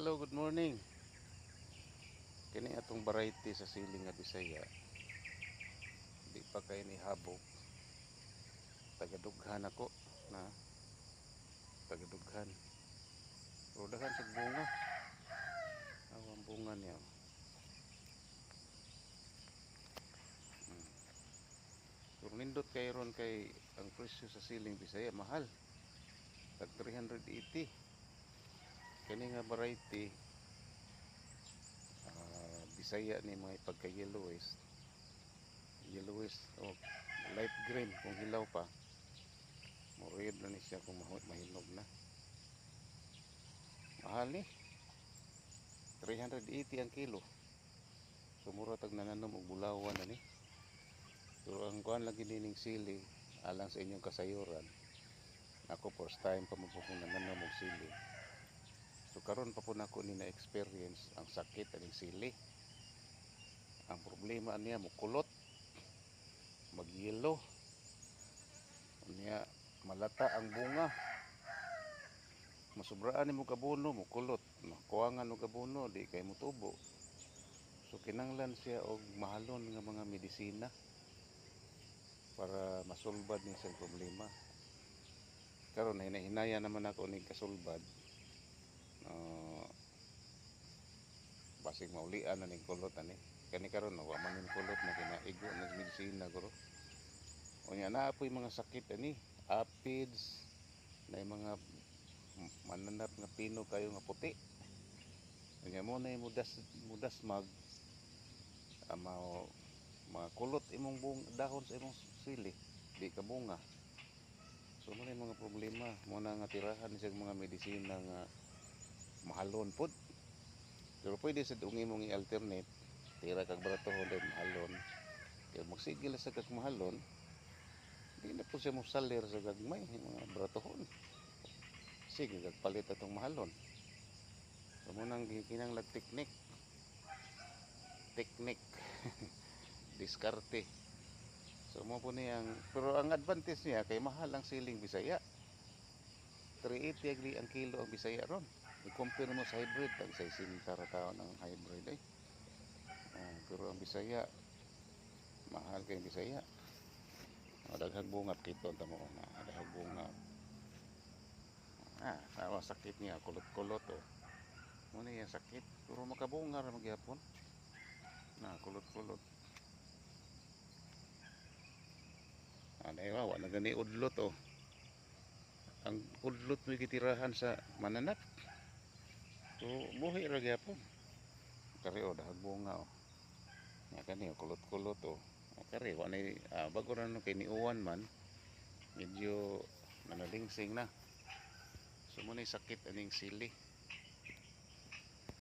Hello, good morning. Kini atong variety sa siling nga Bisaya. Di pa kay ni habok. Tagadughan ako na tagadughan. Pero daghan sa bunga. Ang bunga niya. Pero nindot kay ron kay ang presyo sa siling Bisaya mahal. Tag 380. Kini nga variety Bisaya ni mga pagka yellowish. Yellowish o light green kung hilaw pa. Mo red na ni siya kung mahinog na. Mahal ni 380 ang kilo. Sumuro tag nananom og bulawan na ni. Pero ang kuan lagi dining sili alang sa inyong kasayuran. Ako first time pa magpupong nananom og sili. So karon pa po nako ni na experience ang sakit aning sili. Ang problema niya mukulot, magyelo. Niya malata ang bunga. Masubraan nimo kabuno mukulot, nakuangan og kabuno di kay mutubo. So kinanglan siya og mahalon nga mga medisina para masulbad niya sa problema. Karon hinahinaya naman ako ning kasulbad. Basig maulian na ning kulot ani. Kani karon wa man ning kulot na kinaigo na medisina guro. Unya na apoy mga sakit ani, aphids, na mga mananap nga pino kayo nga puti. Unya mo na mudas mga kulot imong dahon sa imong sili, di ka bunga. So mo na mga problema, mo na nga tirahan sa mga medisina nga mahalon pod. Pero pwede sa dungi mong i-alternate, tira kag baratohon din mahalon. Kaya magsigil sa kag mahalon, di na po siya mo salir sa gagmay mga baratohon. Sige kag palit atong mahalon. So mo nang gikinanglag teknik diskarte. So mo po niyang, pero ang advantage niya kay mahal ang siling Bisaya. 380 agli ang kilo ang Bisaya ron. I-compare mo sa hybrid, tag 60 taon ang hybrid eh. Pero ang Bisaya mahal kay Bisaya. Daghang bunga kito tamo na daghang bunga. Tawa sakit niya kulot-kulot oh. Muna yung sakit, pero makabunga ra magyapon. Na kulot-kulot. Dahil wala gani udlot oh. Ang udlot may gitirahan sa mananap. So buhi ra gyapon. Kari oh dahag bunga oh. Nya kani kulot-kulot oh. Kari wa ni bago ra no kay niuwan man medyo nanalingsing na. So muna sakit aning sili.